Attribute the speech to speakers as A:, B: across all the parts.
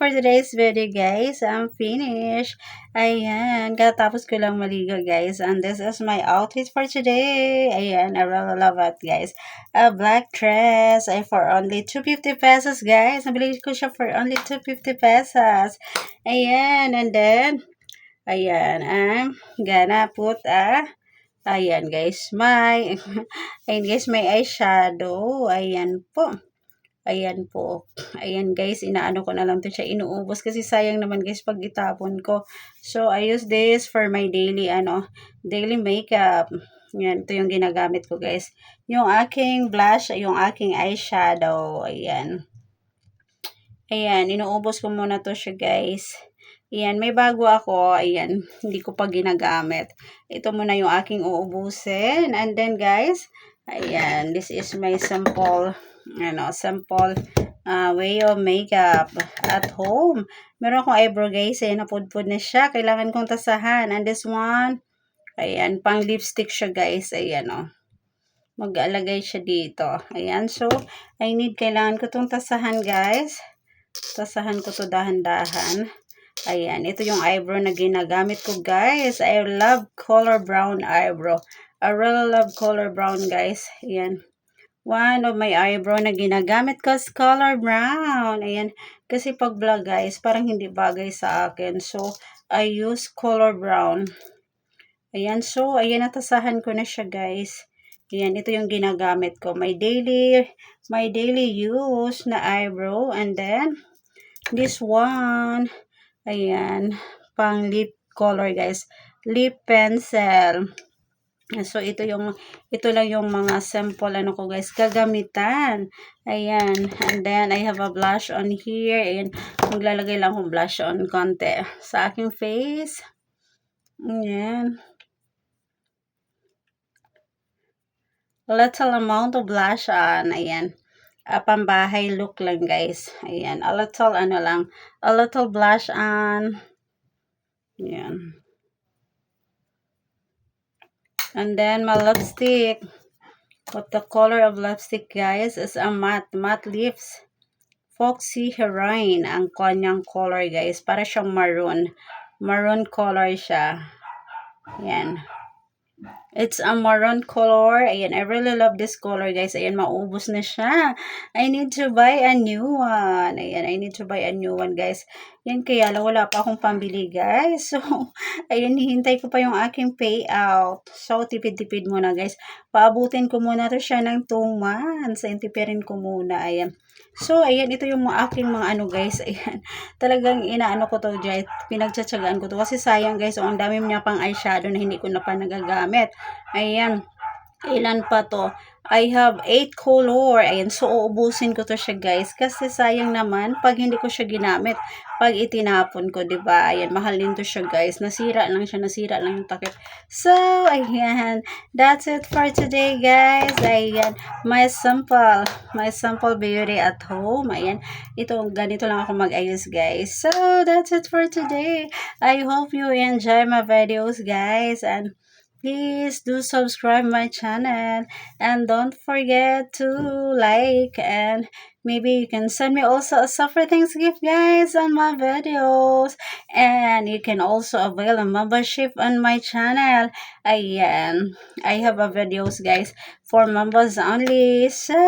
A: for today's video, guys. I'm finished. Ayan, katapos ko lang maligo, guys. And this is my outfit for today. Ayan, I really love it, guys. A black dress ay for only 250 pesos, guys. Nabili ko siya for only 250 pesos. Ayan, and then, ayan, I'm gonna put ayan, guys, ayan, guys, may eyeshadow. Ayan po. Ayan po. Ayan guys, inaano ko na lang to siya, inuubos kasi sayang naman guys pag itapon ko. So, I use this for my daily makeup. Yan, ito yung ginagamit ko guys. Yung aking blush, yung aking eyeshadow. Ayan. Ayan, inuubos ko muna to siya guys. Ayan, may bago ako. Ayan, hindi ko pa ginagamit. Ito muna yung aking uubusin. And then guys, ayan, this is my sample way of makeup at home. Meron akong eyebrow guys, ayan, napudpud na siya. Kailangan kong tasahan. And this one, ayan, pang lipstick siya guys. Ayan, oh. Mag-alagay siya dito. Ayan, so, kailangan ko tong tasahan guys. Tasahan ko to dahan-dahan. Ayan, ito yung eyebrow na ginagamit ko guys. I love color brown eyebrow. I really love color brown guys. Ayan. One of my eyebrow na ginagamit ko is color brown. Ayan. Kasi pag vlog guys, parang hindi bagay sa akin. So, I use color brown. Ayan. So, ayan, natasahan ko na siya guys. Ayan. Ito yung ginagamit ko. My daily use na eyebrow. And then, this one. Ayan. Pang lip color guys. Lip pencil. So, ito lang yung mga sample ko guys, gagamitan. Ayan. And then, I have a blush on here. Ayan. Maglalagay lang akong blush on konti sa aking face. Ayan. Little amount of blush on. Ayan. Pambahay look lang guys. Ayan. A little blush on. Ayan. And then, my lipstick. What the color of lipstick, guys, is a matte lips. Foxy Heroine ang kanyang color, guys. Para siyang maroon. Maroon color siya. Ayan. It's a maroon color. Ayan, I really love this color, guys. Ayan, maubos na siya. I need to buy a new one. Ayan, I need to buy a new one, guys. Yan, kaya lang wala pa akong pambili, guys. So, ayan, hihintay ko pa yung aking payout. So, tipid-tipid muna, guys. Paabutin ko muna to siya ng 2 months. Ayan, tipirin ko muna. Ayan. So, ayan, ito yung aking mga guys. Ayan, talagang inaano ko to, guys. Pinagtsatsagaan ko to. Kasi sayang, guys. So, ang dami niya pang eyeshadow na hindi ko na pa nagagamit. Ayan. Ilan pa to? I have 8 color. Ayan. So, uubusin ko to siya, guys. Kasi sayang naman pag hindi ko siya ginamit. Pag itinapon ko, diba? Ayan. Mahal din to siya, guys. Nasira lang siya. Nasira lang yung takip. So, ayan. That's it for today, guys. Ayan. My simple beauty at home. Ayan. Ganito lang ako mag-ayos, guys. So, that's it for today. I hope you enjoy my videos, guys. And please do subscribe my channel and don't forget to like, and maybe you can send me also a suffer thanks gift, guys, on my videos, and you can also avail a membership on my channel. Ayan, I have a videos, guys, for members only. So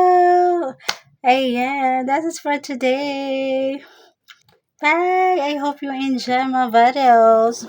A: ayan, that is for today. Bye. I hope you enjoy my videos.